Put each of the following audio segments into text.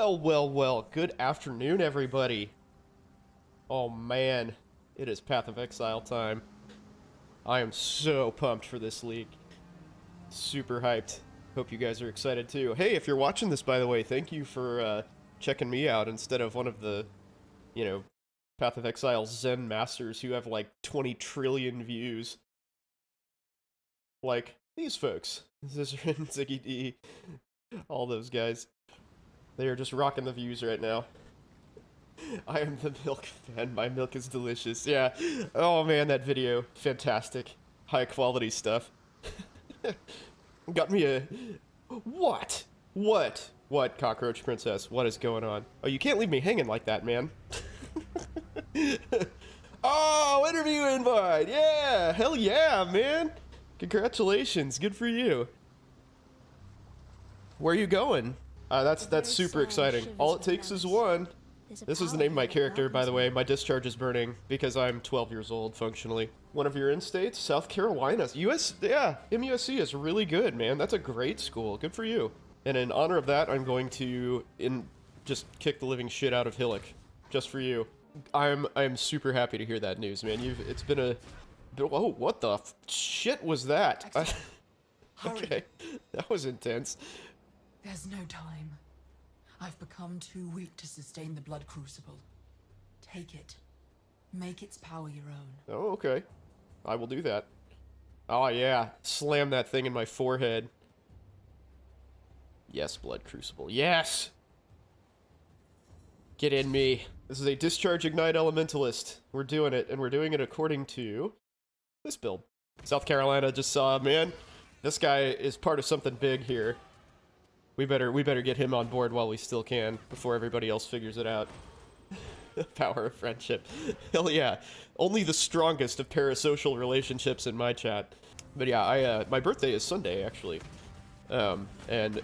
Well, well, well, good afternoon, everybody. Oh man, it is Path of Exile time. I am so pumped for this league. Super hyped. Hope you guys are excited too. Hey, if you're watching this, by the way, thank you for checking me out instead of one of the, Path of Exile Zen masters who have like 20 trillion views. Like these folks. Zizarin, Ziggy D, all those guys. They are just rocking the views right now. I am the milk fan. My milk is delicious. Yeah. Oh man, that video. Fantastic. High quality stuff. Got me a... What? What, Cockroach Princess? What is going on? Oh, you can't leave me hanging like that, man. Oh, interview invite! Yeah! Hell yeah, man! Congratulations. Good for you. Where are you going? That's super exciting. All it takes is one. This is the name of my character, by the way. My discharge is burning because I'm 12 years old, functionally. One of your in-states? South Carolina. US, yeah, MUSC is really good, man. That's a great school. Good for you. And in honor of that, I'm going to just kick the living shit out of Hillock. Just for you. I'm super happy to hear that news, man. It's been a... Whoa, what the shit was that? Okay, that was intense. There's no time. I've become too weak to sustain the blood crucible. Take it. Make its power your own. Oh, okay. I will do that. Oh, yeah. Slam that thing in my forehead. Yes, blood crucible. Yes! Get in me. This is a Discharge Ignite Elementalist. We're doing it, and we're doing it according to this build. South Carolina just saw, man, this guy is part of something big here. We better get him on board while we still can, before everybody else figures it out. Power of friendship. Hell yeah. Only the strongest of parasocial relationships in my chat. But yeah, my birthday is Sunday, actually. And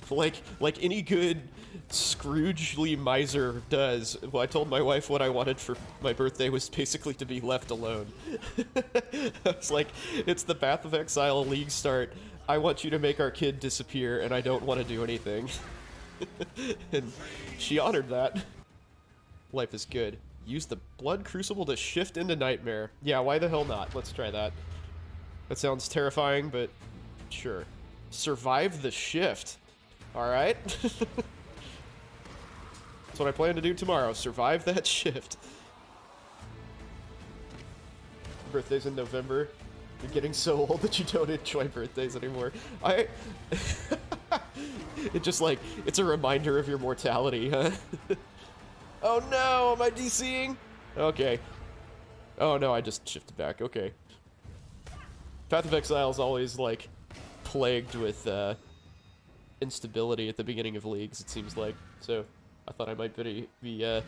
like any good Scourge-League miser does, well, I told my wife what I wanted for my birthday was basically to be left alone. It's like, it's the Path of Exile League start. I want you to make our kid disappear, and I don't want to do anything. And she honored that. Life is good. Use the blood crucible to shift into nightmare. Yeah, why the hell not? Let's try that. That sounds terrifying, but sure. Survive the shift. Alright? That's what I plan to do tomorrow. Survive that shift. Birthday's in November. You're getting so old that you don't enjoy birthdays anymore. It just like, it's a reminder of your mortality, huh? Oh no, am I DCing? Okay. Oh no, I just shifted back, okay. Path of Exile is always like plagued with instability at the beginning of leagues, it seems like. So I thought I might be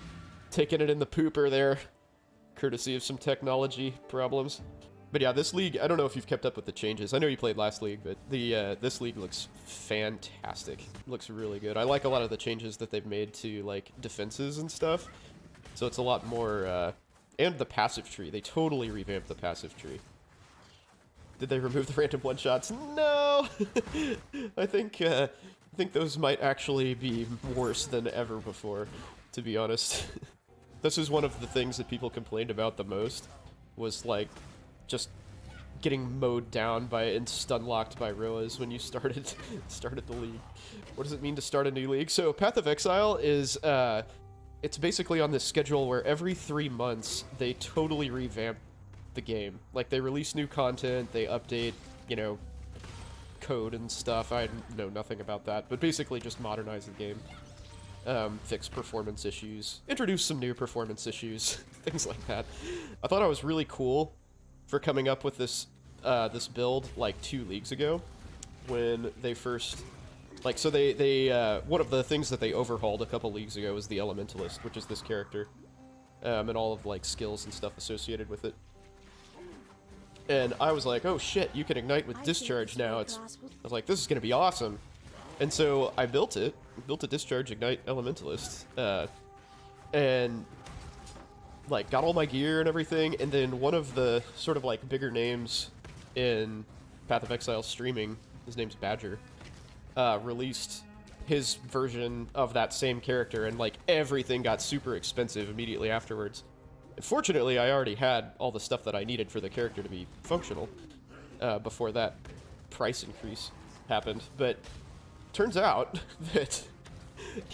taking it in the pooper there, courtesy of some technology problems. But yeah, this league, I don't know if you've kept up with the changes. I know you played last league, but this league looks fantastic. It looks really good. I like a lot of the changes that they've made to like defenses and stuff. So it's a lot more, and the passive tree. They totally revamped the passive tree. Did they remove the random one-shots? No! I think those might actually be worse than ever before, to be honest. This is one of the things that people complained about the most, was like, just getting mowed down by and stun-locked by Roas when you started the league. What does it mean to start a new league? So Path of Exile is, it's basically on this schedule where every 3 months they totally revamp the game. Like, they release new content, they update, you know, code and stuff. I know nothing about that, but basically just modernize the game. Fix performance issues, introduce some new performance issues, things like that. I thought I was really cool for coming up with this this build like 2 leagues ago, when they first, like, so they one of the things that they overhauled a couple leagues ago was the Elementalist, which is this character, and all of like skills and stuff associated with it. And I was like, oh shit, you can ignite with discharge now. I was like, this is gonna be awesome. And so I built a Discharge Ignite Elementalist, and like got all my gear and everything, and then one of the sort of like bigger names in Path of Exile streaming, his name's Badger, released his version of that same character, and like everything got super expensive immediately afterwards. Fortunately, I already had all the stuff that I needed for the character to be functional before that price increase happened. But turns out that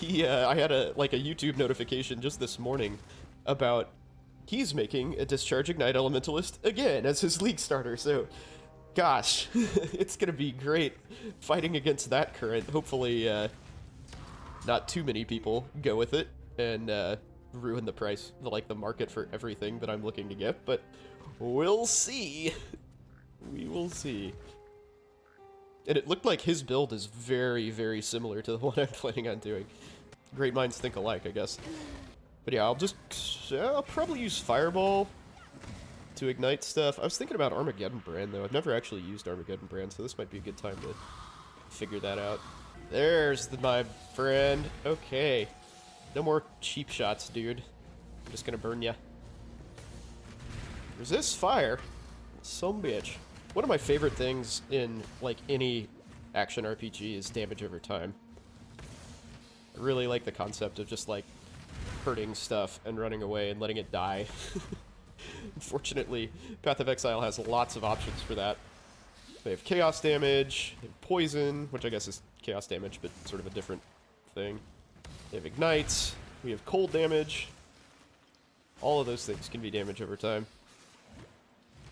I had a YouTube notification just this morning about he's making a Discharge Ignite Elementalist again as his league starter. So, gosh, it's gonna be great fighting against that current. Hopefully, not too many people go with it and ruin the price, the market for everything that I'm looking to get. But we'll see. We will see. And it looked like his build is very, very similar to the one I'm planning on doing. Great minds think alike, I guess. But yeah, I'll probably use Fireball to ignite stuff. I was thinking about Armageddon Brand, though. I've never actually used Armageddon Brand, so this might be a good time to figure that out. There's my friend. Okay. No more cheap shots, dude. I'm just gonna burn ya. Resist fire. Some bitch. One of my favorite things in, like, any action RPG is damage over time. I really like the concept of just, like, hurting stuff and running away and letting it die. Unfortunately, Path of Exile has lots of options for that. They have chaos damage, they have poison, which I guess is chaos damage, but sort of a different thing. They have ignites, we have cold damage. All of those things can be damage over time.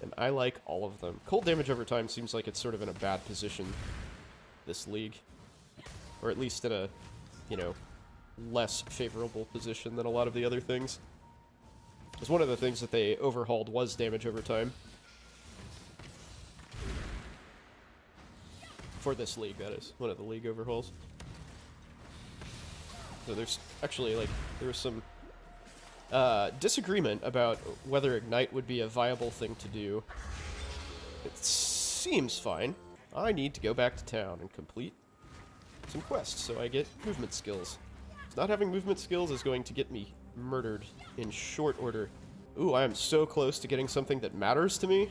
And I like all of them. Cold damage over time seems like it's sort of in a bad position this league. Or at least in a, you know, less favorable position than a lot of the other things. Because one of the things that they overhauled was damage over time. For this league, that is. One of the league overhauls. So there's actually, like, there was some disagreement about whether Ignite would be a viable thing to do. It seems fine. I need to go back to town and complete some quests so I get movement skills. Not having movement skills is going to get me murdered in short order. Ooh, I am so close to getting something that matters to me.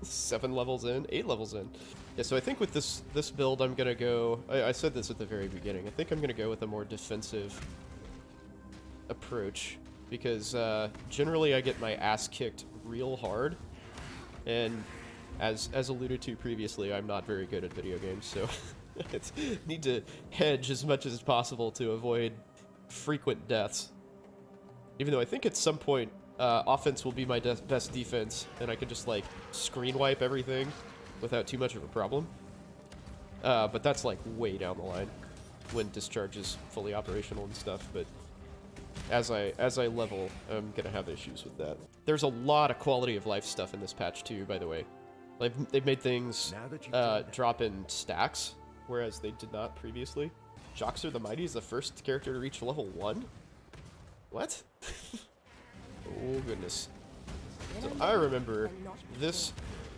7 levels in, 8 levels in. Yeah, so I think with this build I'm gonna go, I said this at the very beginning, I think I'm gonna go with a more defensive approach, because generally I get my ass kicked real hard, and as alluded to previously, I'm not very good at video games, so I need to hedge as much as possible to avoid frequent deaths. Even though I think at some point offense will be my best defense, and I can just like screen wipe everything without too much of a problem. But that's like way down the line when Discharge is fully operational and stuff. But as I level, I'm gonna have issues with that. There's a lot of quality of life stuff in this patch too, by the way. Like they've made things drop in stacks, whereas they did not previously. Joxer the Mighty is the first character to reach level 1? What? Oh goodness. So I remember this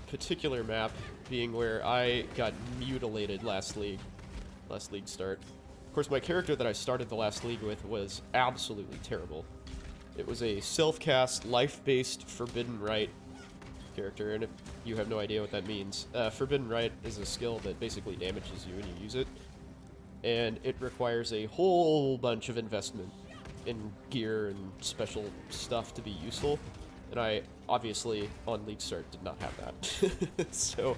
particular map being where I got mutilated last league start. Of course, my character that I started the last league with was absolutely terrible. It was a self-cast, life-based Forbidden Right character, and if you have no idea what that means, Forbidden Right is a skill that basically damages you when you use it, and it requires a whole bunch of investment in gear and special stuff to be useful, and I obviously on League Start did not have that. So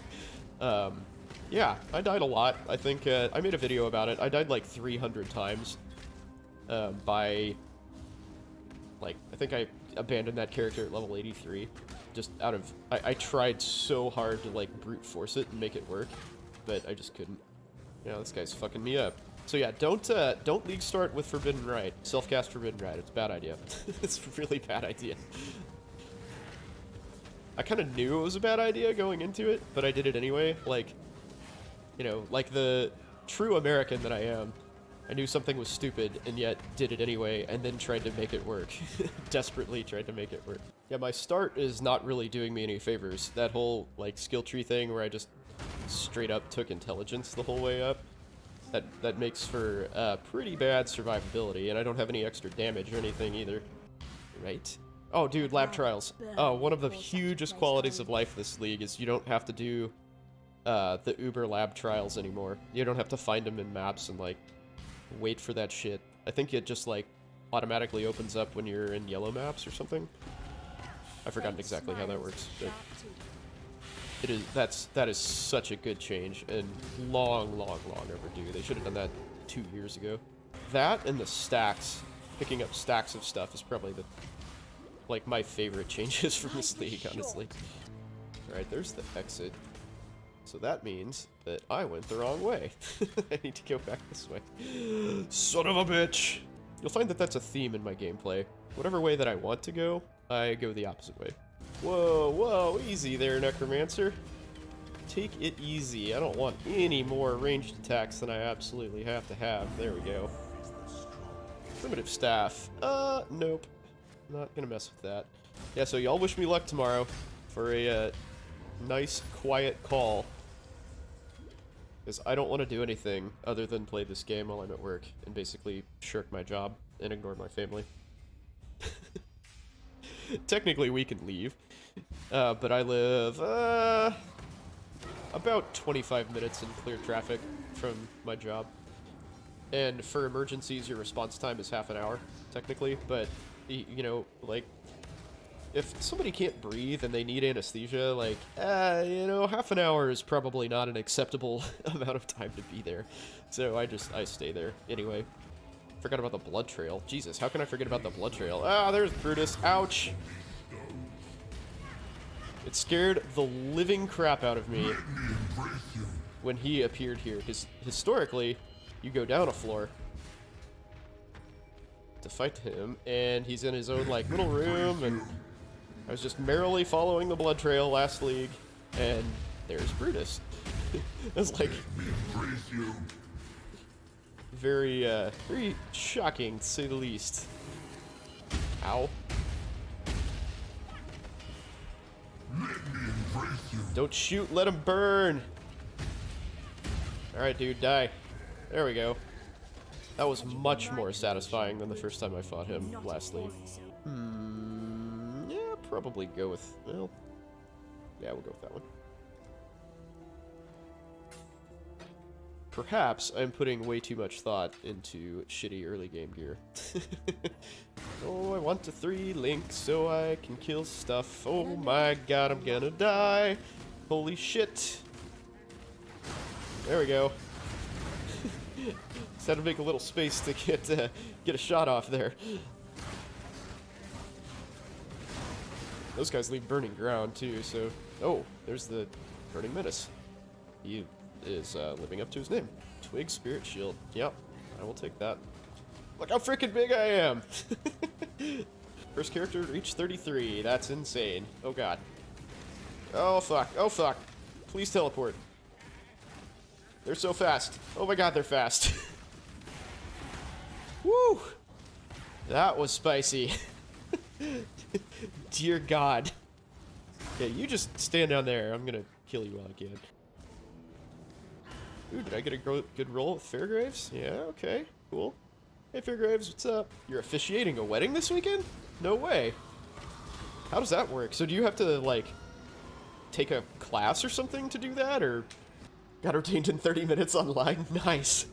yeah, I died a lot. I think I made a video about it. I died like 300 times by, like, I think I abandoned that character at level 83 just out of, I tried so hard to like brute force it and make it work, but I just couldn't. Yeah, this guy's fucking me up. So yeah, don't League Start with Forbidden Right. Self-cast Forbidden Right. It's a bad idea. It's a really bad idea. I kind of knew it was a bad idea going into it, but I did it anyway. Like, you know, like the true American that I am, I knew something was stupid and yet did it anyway and then tried to make it work. Desperately tried to make it work. Yeah, my start is not really doing me any favors. That whole, like, skill tree thing where I just straight up took intelligence the whole way up, that makes for pretty bad survivability, and I don't have any extra damage or anything either. Right? Oh, dude, lab trials. Oh, one of the hugest qualities of life this league is you don't have to do the Uber lab trials anymore. You don't have to find them in maps and, like, wait for that shit. I think it just, like, automatically opens up when you're in yellow maps or something. I've forgotten exactly how that works, but that is such a good change, and long overdue. They should have done that 2 years ago. That and the stacks, picking up stacks of stuff is probably the, like, my favorite changes from this league, honestly. Alright, there's the exit. So that means that I went the wrong way. I need to go back this way. Son of a bitch! You'll find that that's a theme in my gameplay. Whatever way that I want to go, I go the opposite way. Whoa, whoa, easy there, Necromancer. Take it easy. I don't want any more ranged attacks than I absolutely have to have. There we go. Primitive staff. Nope. Not gonna mess with that. Yeah, so y'all wish me luck tomorrow for a nice, quiet call. Because I don't want to do anything other than play this game while I'm at work and basically shirk my job and ignore my family. Technically, we can leave, but I live about 25 minutes in clear traffic from my job. And for emergencies, your response time is half an hour, technically, but, you know, like, if somebody can't breathe and they need anesthesia, like, you know, half an hour is probably not an acceptable amount of time to be there. So I stay there. Anyway, forgot about the blood trail. Jesus, how can I forget about the blood trail? Ah, there's Brutus. Ouch. It scared the living crap out of me when he appeared here, because historically, you go down a floor to fight him, and he's in his own, like, little room, and I was just merrily following the blood trail last league, and there's Brutus. It was like very, very shocking, to say the least. Ow. Don't shoot, let him burn. Alright, dude, die. There we go. That was much more satisfying than the first time I fought him last league. Yeah, probably go with, well, yeah, we'll go with that one. Perhaps I'm putting way too much thought into shitty early game gear. Oh, I want to 3 link so I can kill stuff. Oh my god, I'm gonna die. Holy shit. There we go. Just had to make a little space to get a shot off there. Those guys leave burning ground too, so... Oh, there's the Burning Menace. He is living up to his name. Twig Spirit Shield. Yep, I will take that. Look how freaking big I am! First character to reach 33. That's insane. Oh god. Oh fuck. Oh fuck. Please teleport. They're so fast. Oh my god, they're fast. Woo! That was spicy. Dear god. Yeah, you just stand down there. I'm gonna kill you while I can. Ooh, did I get a good roll with Fairgraves? Yeah, okay. Cool. Hey, Fairgraves, what's up? You're officiating a wedding this weekend? No way. How does that work? So do you have to, like, take a class or something to do that, or got ordained in 30 minutes online? Nice.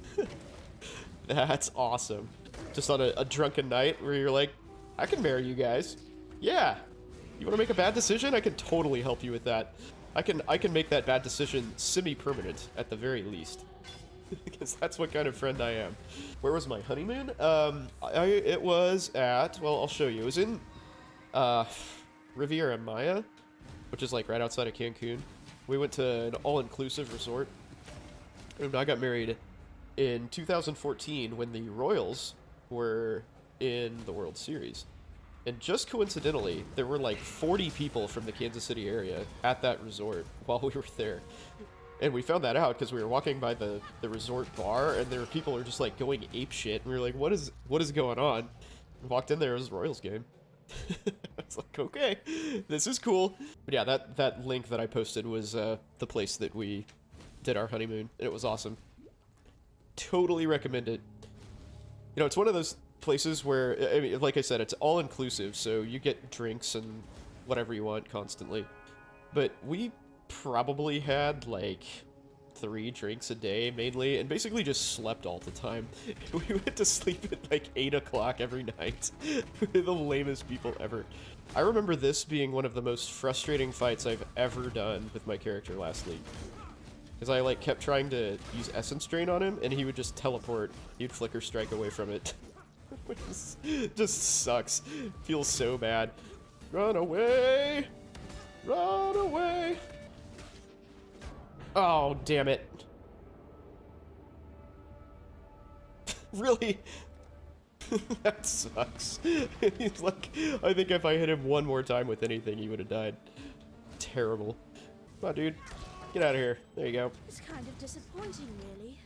That's awesome. Just on a drunken night where you're like, I can marry you guys. Yeah. You want to make a bad decision? I can totally help you with that. I can make that bad decision semi-permanent at the very least. Because that's what kind of friend I am. Where was my honeymoon? It was at, well, I'll show you. It was in Riviera Maya, which is like right outside of Cancun. We went to an all-inclusive resort. And I got married in 2014 when the Royals were in the World Series. And just coincidentally, there were like 40 people from the Kansas City area at that resort while we were there. And we found that out because we were walking by the resort bar, and there were people who were just like going ape shit. And we were like, what is going on? We walked in there, it was a Royals game. I was like, okay, this is cool. But yeah, that link that I posted was the place that we did our honeymoon. And it was awesome. Totally recommend it. You know, it's one of those places where, I mean, like I said, it's all inclusive, so you get drinks and whatever you want constantly. But we probably had like 3 drinks a day mainly, and basically just slept all the time. We went to sleep at like 8 o'clock every night. We're the lamest people ever. I remember this being one of the most frustrating fights I've ever done with my character last league. Because I like kept trying to use Essence Drain on him, and he would just teleport. He'd Flicker Strike away from it. Which is, just sucks. Feels so bad. Run away! Run away! Oh, damn it. Really? That sucks. He's like, I think if I hit him one more time with anything, he would have died. Terrible. Come on, dude. Get out of here. There you go. It's kind of disappointing, really.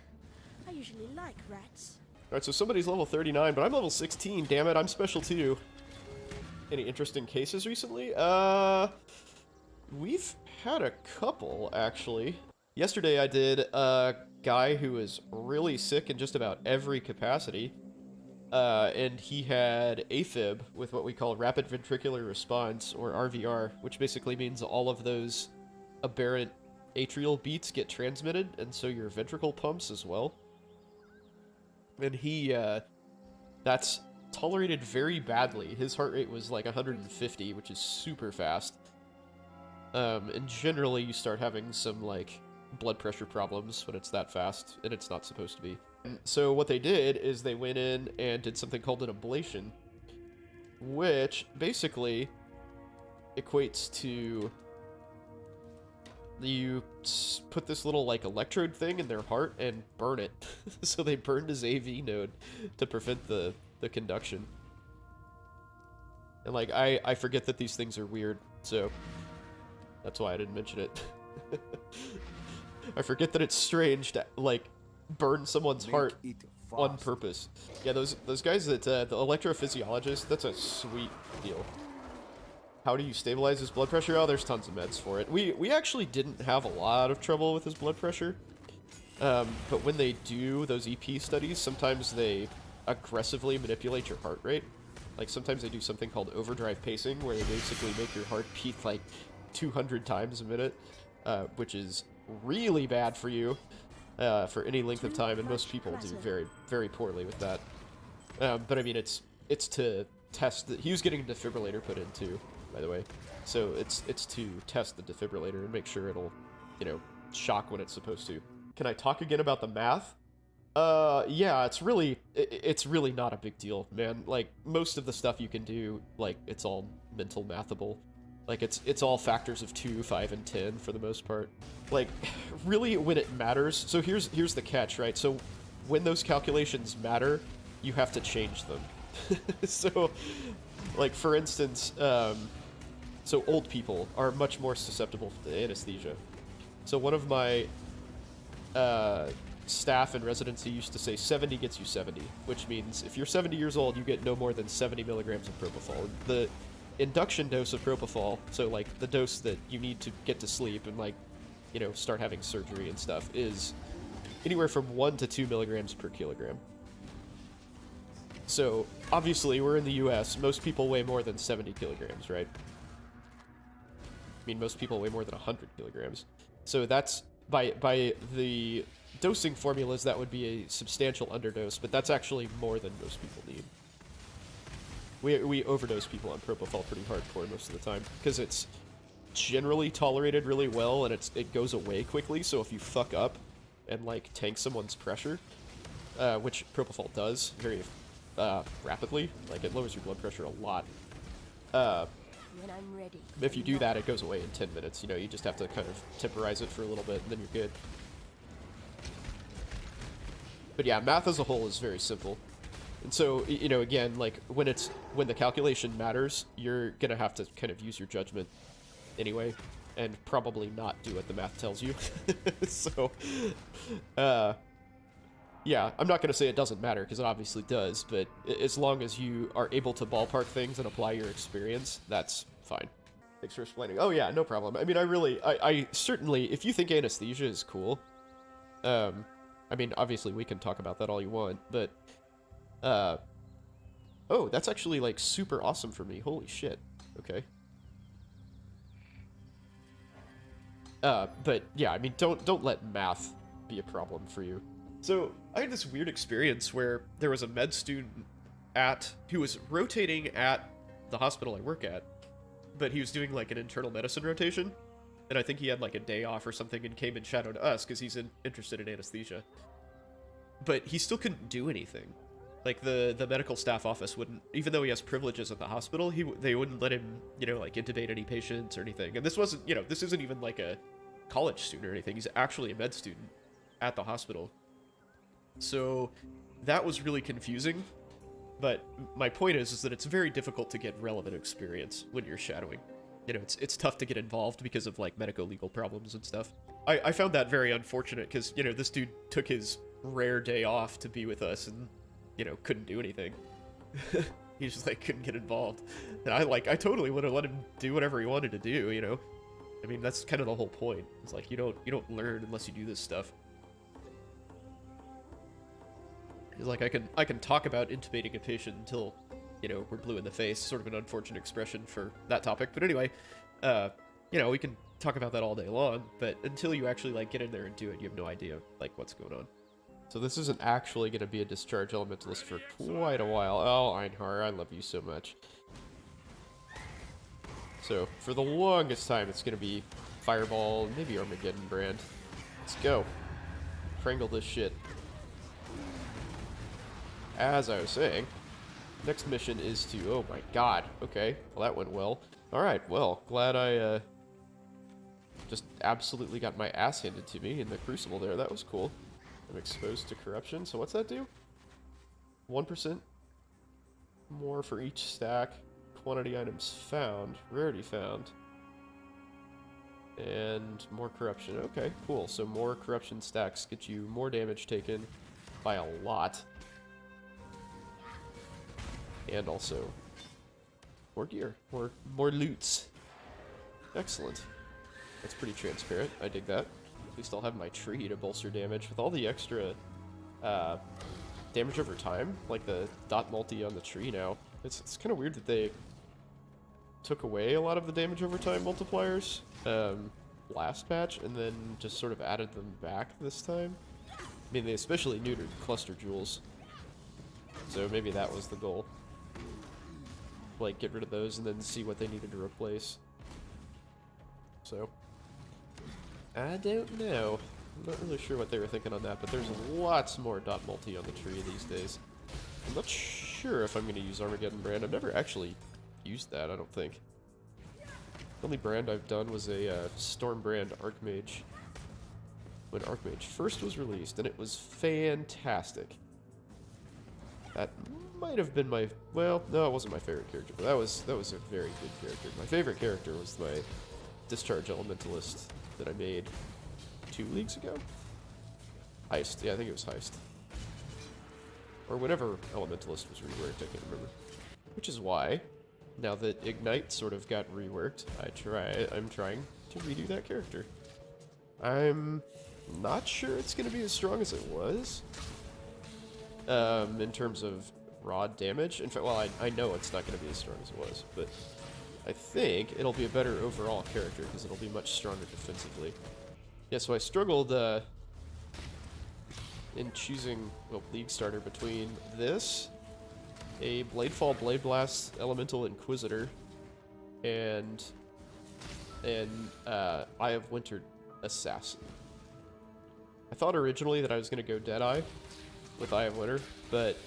I usually like rats. Alright, so somebody's level 39, but I'm level 16. Damn it, I'm special too. Any interesting cases recently? We've had a couple, actually. Yesterday I did a guy who was really sick in just about every capacity. And he had AFib with what we call rapid ventricular response, or RVR, which basically means all of those aberrant atrial beats get transmitted, and so your ventricle pumps as well. And he, that's tolerated very badly. His heart rate was like 150, which is super fast. And generally you start having some, like, blood pressure problems when it's that fast, and it's not supposed to be. And so what they did is they went in and did something called an ablation, which basically equates to you put this little, like, electrode thing in their heart and burn it. So they burned his AV node to prevent the conduction. And, like, I forget that these things are weird, so that's why I didn't mention it. I forget that it's strange to, like, burn someone's heart on purpose. Yeah, those guys that, the electrophysiologist, that's a sweet deal. How do you stabilize his blood pressure? Oh, there's tons of meds for it. We actually didn't have a lot of trouble with his blood pressure. But when they do those EP studies, sometimes they aggressively manipulate your heart rate. Like, sometimes they do something called overdrive pacing, where they basically make your heart beat, like, 200 times a minute, which is really bad for you for any length of time, and most people do very, very poorly with that. But I mean, it's to test that he was getting a defibrillator put in too, by the way. So it's to test the defibrillator and make sure it'll, you know, shock when it's supposed to. Can I talk again about the math? Yeah, it's really not a big deal, man. Like, most of the stuff you can do, like, it's all mental mathable. Like, it's all factors of 2, 5, and 10 for the most part. Like, really, when it matters... So here's the catch, right? So when those calculations matter, you have to change them. So, like, for instance, so old people are much more susceptible to anesthesia. So one of my staff in residency used to say 70 gets you 70, which means if you're 70 years old, you get no more than 70 milligrams of propofol. The induction dose of propofol, so like the dose that you need to get to sleep and, like, you know, start having surgery and stuff, is anywhere from 1 to 2 milligrams per kilogram. So obviously we're in the US, most people weigh more than 70 kilograms, right? I mean, most people weigh more than 100 kilograms. So that's, by the dosing formulas, that would be a substantial underdose, but that's actually more than most people need. We overdose people on propofol pretty hardcore most of the time, because it's generally tolerated really well, and it goes away quickly, so if you fuck up and, like, tank someone's pressure, which propofol does very rapidly, like, it lowers your blood pressure a lot. When I'm ready. If you do that, it goes away in 10 minutes, you know, you just have to kind of temporize it for a little bit, and then you're good. But yeah, math as a whole is very simple. And so, you know, again, like, when the calculation matters, you're gonna have to kind of use your judgment anyway, and probably not do what the math tells you. So, yeah, I'm not gonna say it doesn't matter, because it obviously does, but as long as you are able to ballpark things and apply your experience, that's fine. Thanks for explaining. Oh yeah, no problem. I mean, I certainly, if you think anesthesia is cool, I mean, obviously we can talk about that all you want, but, oh, that's actually, like, super awesome for me. Holy shit. Okay. But yeah, I mean, don't let math be a problem for you. So I had this weird experience where there was a med student who was rotating at the hospital I work at, but he was doing like an internal medicine rotation, and I think he had like a day off or something and came and shadowed us because he's interested in anesthesia. But he still couldn't do anything. Like the medical staff office wouldn't, even though he has privileges at the hospital, they wouldn't let him, like intubate any patients or anything. And this wasn't, this isn't even like a college student or anything. He's actually a med student at the hospital. So that was really confusing. But my point is that it's very difficult to get relevant experience when you're shadowing. It's tough to get involved because of like medico-legal problems and stuff. I found that very unfortunate because, this dude took his rare day off to be with us and, couldn't do anything. He just like couldn't get involved. And I totally would have let him do whatever he wanted to do, I mean, that's kind of the whole point. It's like you don't learn unless you do this stuff. It's like I can talk about intubating a patient until, we're blue in the face. Sort of an unfortunate expression for that topic. But anyway, we can talk about that all day long, but until you actually like get in there and do it, you have no idea like what's going on. So this isn't actually going to be a Discharge Elementalist for quite a while. Oh, Einhar, I love you so much. So for the longest time, it's going to be Fireball, maybe Armageddon Brand. Let's go. Prangle this shit. As I was saying, next mission is to... Oh my god. Okay. Well, that went well. Alright, well, glad I just absolutely got my ass handed to me in the Crucible there. That was cool. I'm exposed to corruption. So what's that do? 1% more for each stack. Quantity items found. Rarity found. And more corruption. Okay, cool. So more corruption stacks get you more damage taken by a lot. And also more gear. More loots. Excellent. That's pretty transparent. I dig that. At least I'll have my tree to bolster damage. With all the extra damage over time, like the dot multi on the tree now, it's kind of weird that they took away a lot of the damage over time multipliers last patch and then just sort of added them back this time. I mean, they especially neutered cluster jewels, so maybe that was the goal. Like, get rid of those and then see what they needed to replace. So I don't know. I'm not really sure what they were thinking on that, but there's lots more dot multi on the tree these days. I'm not sure if I'm going to use Armageddon Brand. I've never actually used that, I don't think. The only brand I've done was a Storm Brand Archmage when Archmage first was released, and it was fantastic. That might have been my... Well, no, it wasn't my favorite character, but that was a very good character. My favorite character was my Discharge Elementalist that I made 2 leagues ago? Heist. Yeah, I think it was Heist. Or whenever Elementalist was reworked, I can't remember. Which is why, now that Ignite sort of got reworked, I'm trying to redo that character. I'm not sure it's going to be as strong as it was. In terms of raw damage. In fact, well, I know it's not going to be as strong as it was, but I think it'll be a better overall character because it'll be much stronger defensively. Yeah, so I struggled in choosing a league starter between this, a Bladefall Blade Blast Elemental Inquisitor, and Eye of Winter Assassin. I thought originally that I was going to go Deadeye with Eye of Winter, but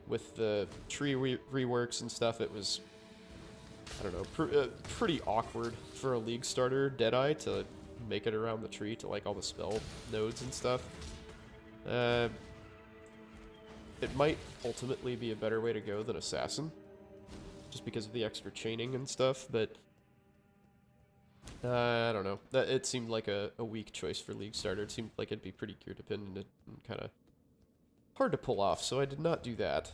with the tree reworks and stuff, it was, I don't know, pretty awkward for a league starter Deadeye to make it around the tree to like all the spell nodes and stuff. It might ultimately be a better way to go than Assassin, just because of the extra chaining and stuff, but I don't know. It seemed like a weak choice for league starter. It seemed like it'd be pretty gear dependent and kind of hard to pull off, so I did not do that.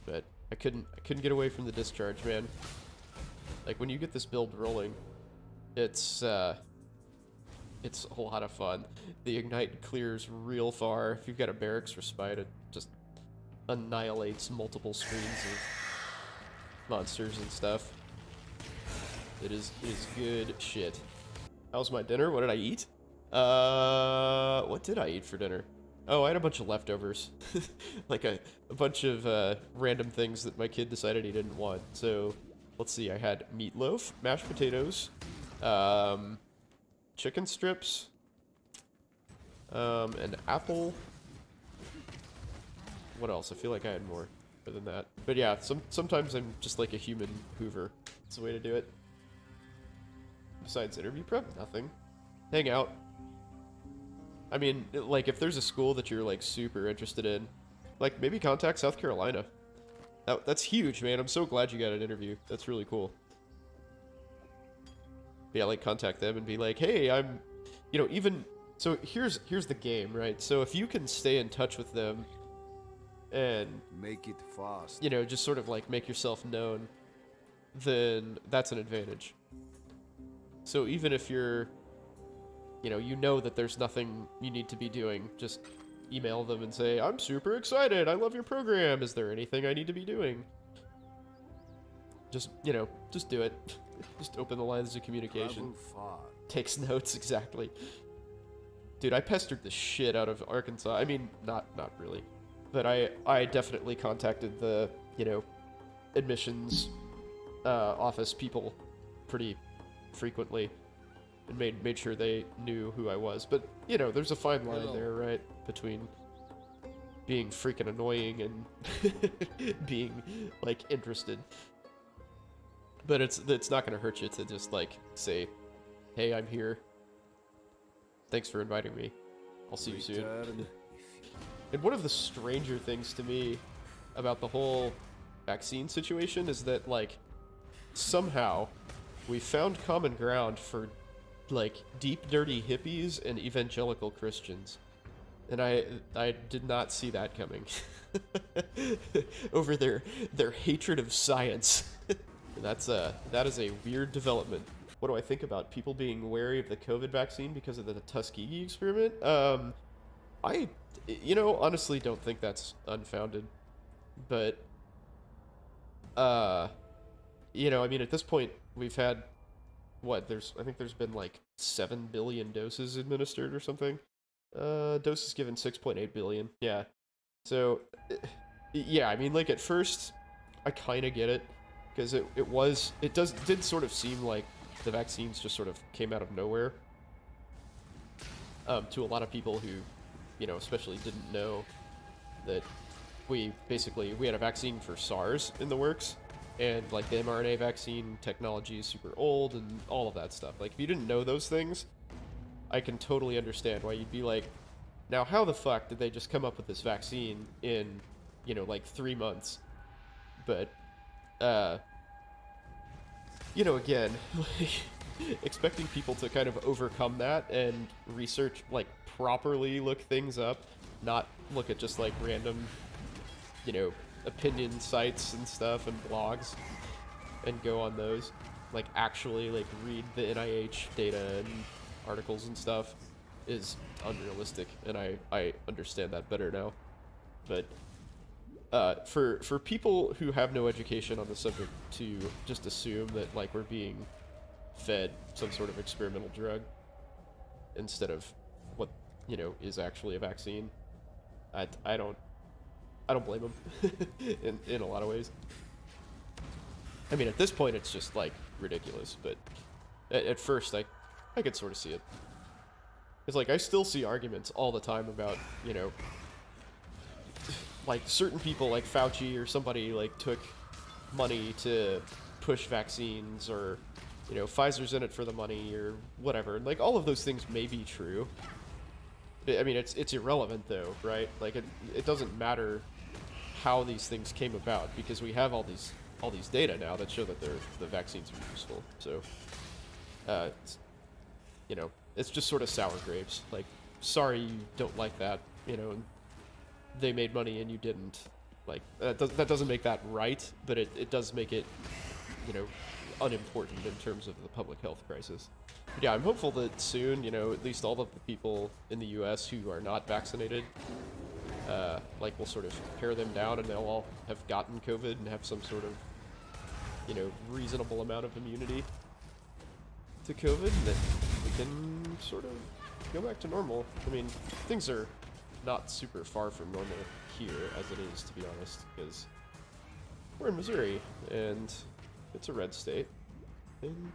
But I couldn't get away from the discharge, man. Like when you get this build rolling, it's a lot of fun. The Ignite clears real far. If you've got a Barracks Respite, it just annihilates multiple screens of monsters and stuff. It is good shit. How's my dinner? What did I eat? What did I eat for dinner? Oh, I had a bunch of leftovers. Like a bunch of random things that my kid decided he didn't want. So, let's see, I had meatloaf, mashed potatoes, chicken strips, an apple. What else? I feel like I had more than that. But yeah, sometimes I'm just like a human Hoover. That's the way to do it. Besides interview prep, nothing. Hang out. I mean, like, if there's a school that you're, like, super interested in, like, maybe contact South Carolina. That's huge, man. I'm so glad you got an interview. That's really cool. Yeah, like, contact them and be like, hey, I'm, you know, even, so here's the game, right? So if you can stay in touch with them and make it fast, you know, just sort of, like, make yourself known, then that's an advantage. So even if you're, you know that there's nothing you need to be doing, just email them and say, I'm super excited, I love your program, is there anything I need to be doing? Just, just do it. Just open the lines of communication. Takes notes, exactly. Dude, I pestered the shit out of Arkansas. I mean, not really. But I definitely contacted the, admissions office people pretty frequently. And made sure they knew who I was. But, there's a fine line there, right? Between being freaking annoying and being, like, interested. But it's not gonna hurt you to just, like, say, hey, I'm here. Thanks for inviting me. I'll see you soon. And one of the stranger things to me about the whole vaccine situation is that, like, somehow we found common ground for, like, deep, dirty hippies and evangelical Christians. And I did not see that coming. Over their hatred of science. That is a weird development. What do I think about people being wary of the COVID vaccine because of the Tuskegee experiment? I honestly don't think that's unfounded. But, I mean, at this point, we've had, I think there's been, like, 7 billion doses administered or something. Doses given 6.8 billion. Yeah. So, yeah, I mean, like, at first, I kind of get it. Because it did sort of seem like the vaccines just sort of came out of nowhere. To a lot of people who, especially didn't know that we had a vaccine for SARS in the works. And, like, the mRNA vaccine technology is super old and all of that stuff. Like, if you didn't know those things, I can totally understand why you'd be like, now how the fuck did they just come up with this vaccine in, like 3 months? But, again, like, expecting people to kind of overcome that and research, like, properly look things up, not look at just, like, random, opinion sites and stuff and blogs and go on those. Like, actually, like, read the NIH data and articles and stuff is unrealistic, and I understand that better now. But for people who have no education on the subject to just assume that, like, we're being fed some sort of experimental drug instead of what is actually a vaccine, I don't blame them in a lot of ways. I mean, at this point it's just, like, ridiculous, but at first I could sort of see it. It's like, I still see arguments all the time about, like, certain people like Fauci or somebody, like, took money to push vaccines, or, Pfizer's in it for the money or whatever. And, like, all of those things may be true. I mean, it's irrelevant though, right? Like, it doesn't matter how these things came about, because we have all these data now that show that the vaccines are useful. So, it's just sort of sour grapes. Like, sorry you don't like that, and they made money and you didn't. Like, that doesn't make that right, but it does make it, unimportant in terms of the public health crisis. But yeah, I'm hopeful that soon, at least all of the people in the US who are not vaccinated, like, we'll sort of pare them down and they'll all have gotten COVID and have some sort of, reasonable amount of immunity to COVID, and then we can sort of go back to normal. I mean, things are not super far from normal here, as it is, to be honest, because we're in Missouri, and it's a red state, and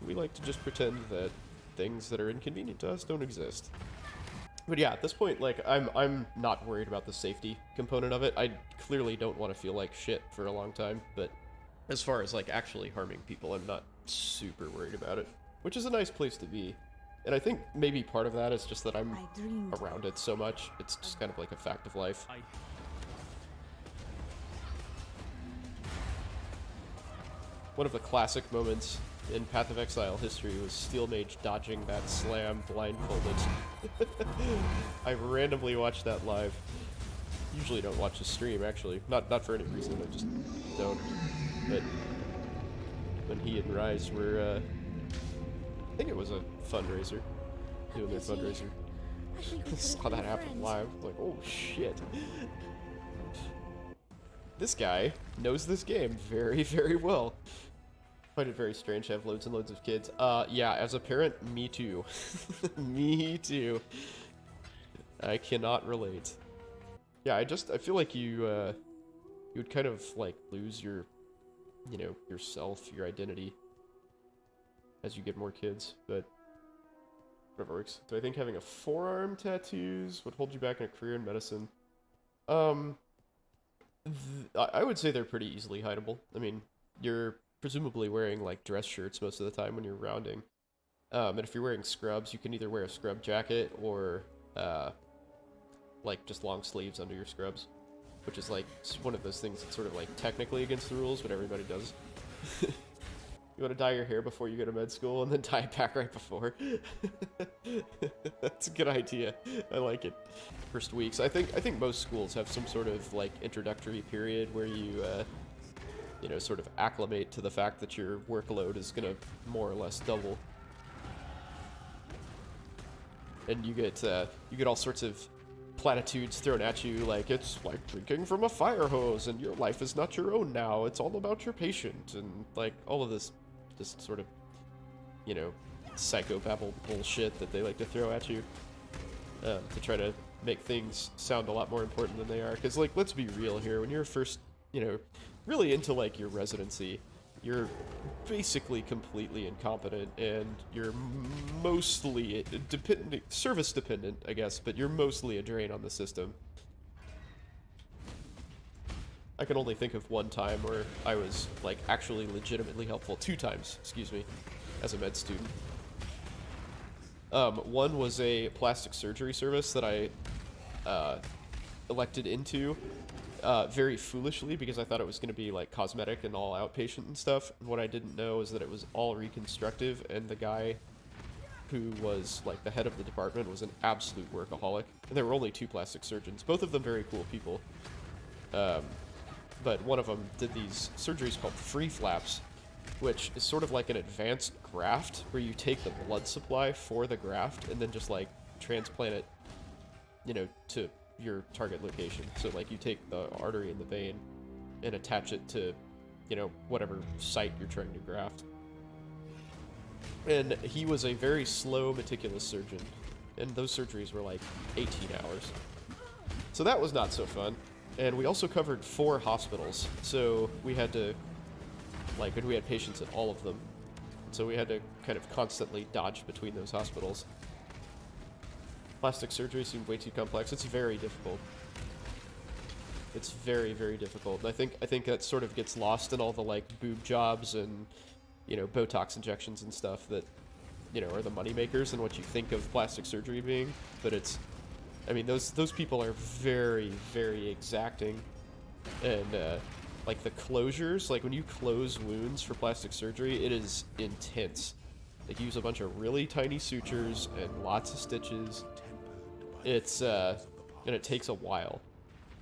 we like to just pretend that things that are inconvenient to us don't exist. But yeah, at this point, like, I'm not worried about the safety component of it. I clearly don't want to feel like shit for a long time, but as far as, like, actually harming people, I'm not super worried about it, which is a nice place to be. And I think maybe part of that is just that I'm around it so much. It's just kind of like a fact of life. One of the classic moments in Path of Exile history was Steel Mage dodging that slam blindfolded. I randomly watched that live. Usually don't watch the stream, actually. Not for any reason, I just don't. But when he and Rise were, I think it was a fundraiser. Doing their fundraiser. Saw that happen live. Like, oh shit. This guy knows this game very, very well. I find it very strange to have loads and loads of kids. Yeah, as a parent, me too. Me too. I cannot relate. Yeah, I feel like you would kind of, like, lose your, you know, yourself, your identity as you get more kids, but whatever works. Do I think having a forearm tattoos would hold you back in a career in medicine? I would say they're pretty easily hideable. I mean, you're presumably wearing, like, dress shirts most of the time when you're rounding. And if you're wearing scrubs, you can either wear a scrub jacket or, like, just long sleeves under your scrubs. Which is, like, one of those things that's sort of, like, technically against the rules, but everybody does. You want to dye your hair before you go to med school and then dye it back right before. That's a good idea. I like it. First weeks. I think most schools have some sort of, like, introductory period where you, you know, sort of acclimate to the fact that your workload is gonna more or less double. And you get all sorts of platitudes thrown at you, like, it's like drinking from a fire hose and your life is not your own now, it's all about your patient, and, like, all of this just sort of, you know, psychobabble bullshit that they like to throw at you to try to make things sound a lot more important than they are. Because, like, let's be real here, when you're first, you know, really into, like, your residency, you're basically completely incompetent, and you're mostly service dependent, I guess, but you're mostly a drain on the system. I can only think of one time where I was, like, actually legitimately helpful. 2 times, excuse me, as a med student. One was a plastic surgery service that I elected into very foolishly because I thought it was going to be, like, cosmetic and all outpatient and stuff. And what I didn't know is that it was all reconstructive, and the guy who was, like, the head of the department was an absolute workaholic. And there were only 2 plastic surgeons, both of them very cool people. But one of them did these surgeries called free flaps, which is sort of like an advanced graft where you take the blood supply for the graft and then just, like, transplant it, you know, to your target location. So, like, you take the artery and the vein and attach it to, you know, whatever site you're trying to graft. And he was a very slow, meticulous surgeon, and those surgeries were like 18 hours. So that was not so fun. And we also covered 4 hospitals, so we had to, like, and we had patients at all of them. So we had to kind of constantly dodge between those hospitals. Plastic surgery seemed way too complex. It's very difficult. It's very, very difficult. And I think that sort of gets lost in all the, like, boob jobs and, you know, Botox injections and stuff that, you know, are the money makers and what you think of plastic surgery being. But it's, I mean, those people are very, very exacting. And, like, the closures, like, when you close wounds for plastic surgery, it is intense. Like, you use a bunch of really tiny sutures and lots of stitches. It's, and it takes a while.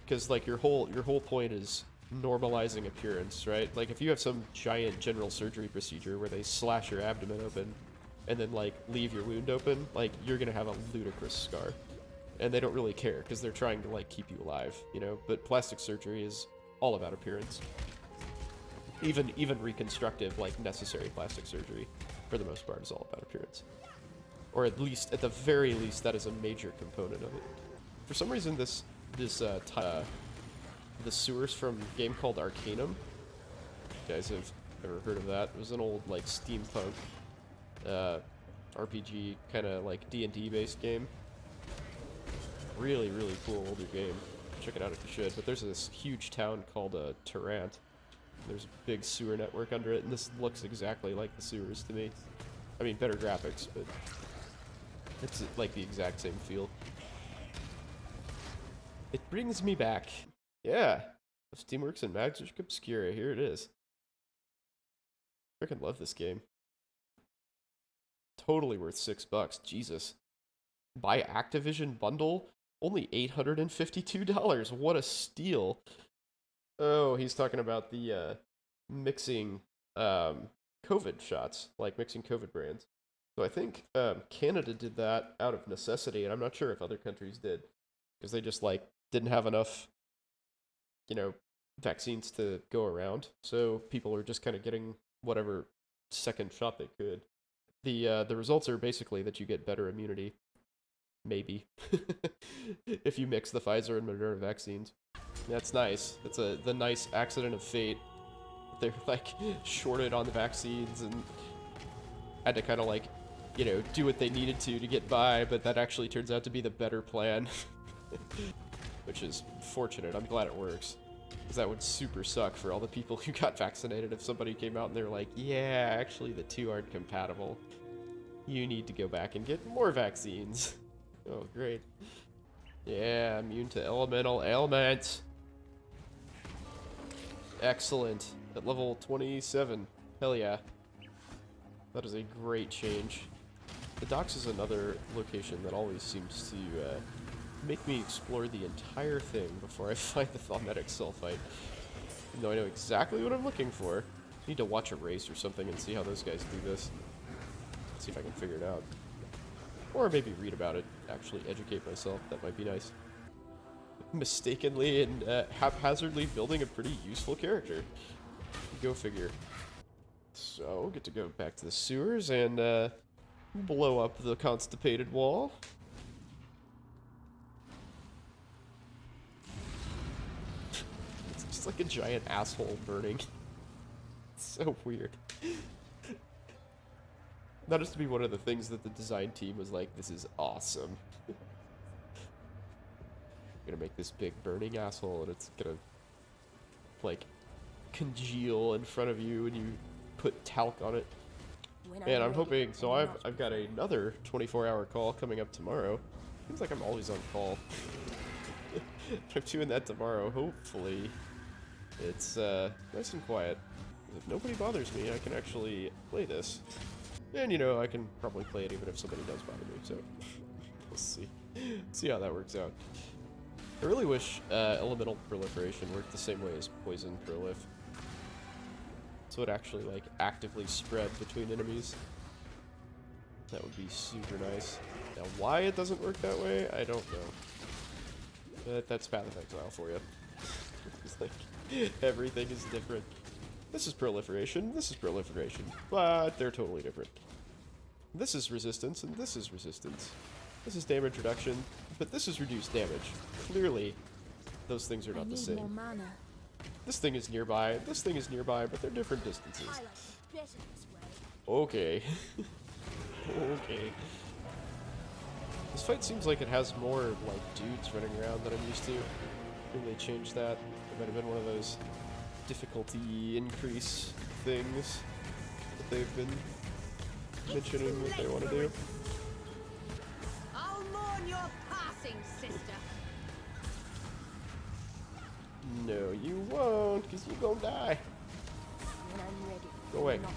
Because, like, your whole point is normalizing appearance, right? Like, if you have some giant general surgery procedure where they slash your abdomen open and then, like, leave your wound open, like, you're gonna have a ludicrous scar. And they don't really care, because they're trying to, like, keep you alive, you know? But plastic surgery is all about appearance. Even reconstructive, like, necessary plastic surgery, for the most part, is all about appearance. Or at least, at the very least, that is a major component of it. For some reason, the sewers from a game called Arcanum. You guys have ever heard of that? It was an old, like, steampunk RPG, kind of like D&D based game. Really, really cool older game. Check it out if you should. But there's this huge town called Tarrant. There's a big sewer network under it, and this looks exactly like the sewers to me. I mean, better graphics, but it's like the exact same feel. It brings me back. Yeah, Steamworks and Magic Obscura. Here it is. Freaking love this game. Totally worth $6. Jesus. Buy Activision bundle. Only $852. What a steal. Oh, he's talking about the mixing COVID shots, like mixing COVID brands. So I think Canada did that out of necessity, and I'm not sure if other countries did, because they just like didn't have enough, you know, vaccines to go around. So people are just kind of getting whatever second shot they could. The results are basically that you get better immunity, maybe, if you mix the Pfizer and Moderna vaccines. That's nice. That's the nice accident of fate. They're like shorted on the vaccines and had to kind of like, you know, do what they needed to get by, but that actually turns out to be the better plan. Which is fortunate. I'm glad it works. Because that would super suck for all the people who got vaccinated if somebody came out and they're like, yeah, actually the two aren't compatible. You need to go back and get more vaccines. Oh, great. Yeah, immune to elemental ailments. Excellent. At level 27. Hell yeah. That is a great change. The docks is another location that always seems to make me explore the entire thing before I find the thaumatic sulfite. Even though I know exactly what I'm looking for. I need to watch a race or something and see how those guys do this. See if I can figure it out. Or maybe read about it, actually educate myself. That might be nice. Mistakenly and haphazardly building a pretty useful character. Go figure. So, get to go back to the sewers and blow up the constipated wall. It's just like a giant asshole burning. It's so weird. That is to be one of the things that the design team was like, this is awesome. Gonna make this big burning asshole and it's gonna like congeal in front of you and you put talc on it. Man, I'm hoping, so I've got another 24-hour call coming up tomorrow. Seems like I'm always on call. I'm doing that tomorrow. Hopefully it's nice and quiet. If nobody bothers me, I can actually play this. And, you know, I can probably play it even if somebody does bother me, so we'll see. See how that works out. I really wish elemental proliferation worked the same way as poison prolif. So it actually, like, actively spread between enemies. That would be super nice. Now, why it doesn't work that way, I don't know. But that's Path of Exile for you. It's like, everything is different. This is proliferation, but they're totally different. This is resistance, and this is resistance. This is damage reduction, but this is reduced damage. Clearly, those things are not the same. More mana. This thing is nearby, this thing is nearby, but they're different distances. Okay. Okay. This fight seems like it has more, like, dudes running around than I'm used to. Maybe they changed that. It might have been one of those difficulty increase things that they've been mentioning that they want to do. I'll mourn your passing, sister. No, you won't, because you gonna die. When I'm ready. Go away. Not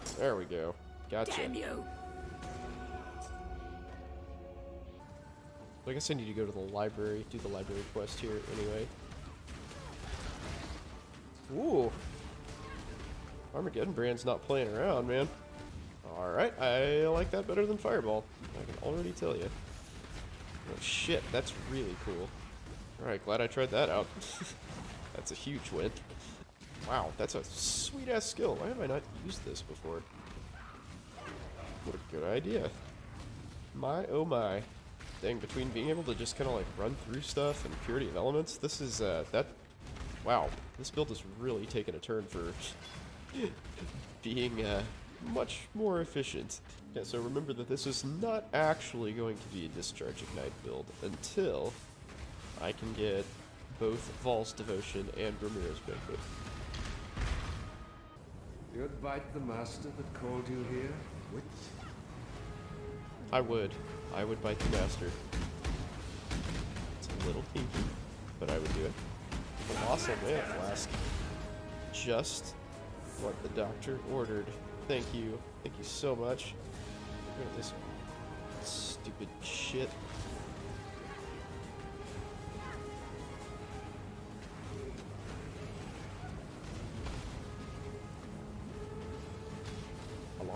before. There we go. Gotcha. Damn you! I guess I need to go to the library, do the library quest here anyway. Ooh. Armageddon Brand's not playing around, man. Alright, I like that better than Fireball. I can already tell you. Oh shit, that's really cool. Alright, glad I tried that out. That's a huge win. Wow, that's a sweet-ass skill. Why have I not used this before? What a good idea. My, oh my. Dang, between being able to just kind of like run through stuff and Purity of Elements, this is, wow. This build has really taken a turn for being, much more efficient. Yeah, so remember that this is not actually going to be a Discharge Ignite build until I can get both Val's Devotion and Ramirez Banquet. You'd bite the master that called you here? Witch? I would. I would bite the master. It's a little kinky, but I would do it. Colossal Mana Flask. Just what the doctor ordered. Thank you. Thank you so much. Look at this stupid shit.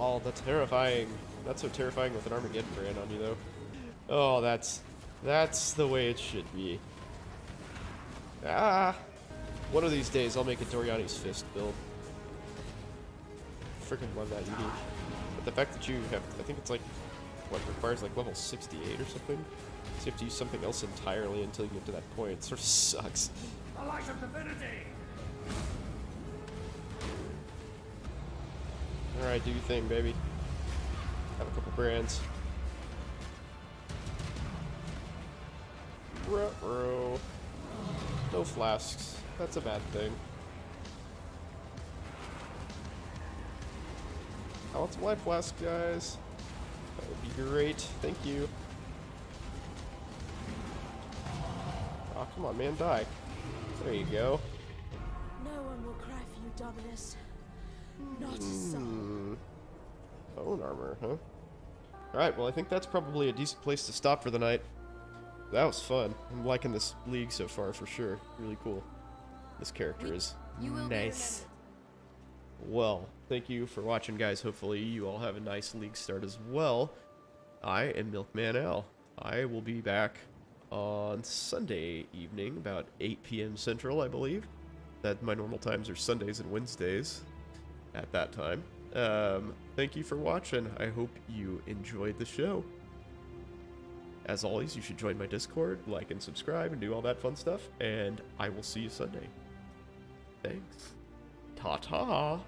Oh, that's terrifying. Not so terrifying with an Armageddon brand on you, though. Oh, that's the way it should be. Ah! One of these days, I'll make a Doriani's Fist build. Freaking love that unique. But the fact that you have, I think it's like, what, requires like level 68 or something? So you have to use something else entirely until you get to that point. It sort of sucks. A light of divinity! Alright, do your thing, baby. Have a couple brands. Ruh-roh. No flasks. That's a bad thing. I want some life flasks, guys. That would be great. Thank you. Oh, come on, man. Die. There you go. No one will cry for you, Dominus. Not a soul. Bone armor, huh? Alright, well, I think that's probably a decent place to stop for the night. That was fun. I'm liking this league so far, for sure. Really cool. This character is nice. Well, thank you for watching, guys. Hopefully you all have a nice league start as well. I am MilkmanAl. I will be back on Sunday evening, about 8 p.m. Central, I believe. That my normal times are Sundays and Wednesdays at that time. Thank you for watching. I hope you enjoyed the show. As always, you should join my Discord, like and subscribe, and do all that fun stuff, and I will see you Sunday. Thanks. Ta-ta!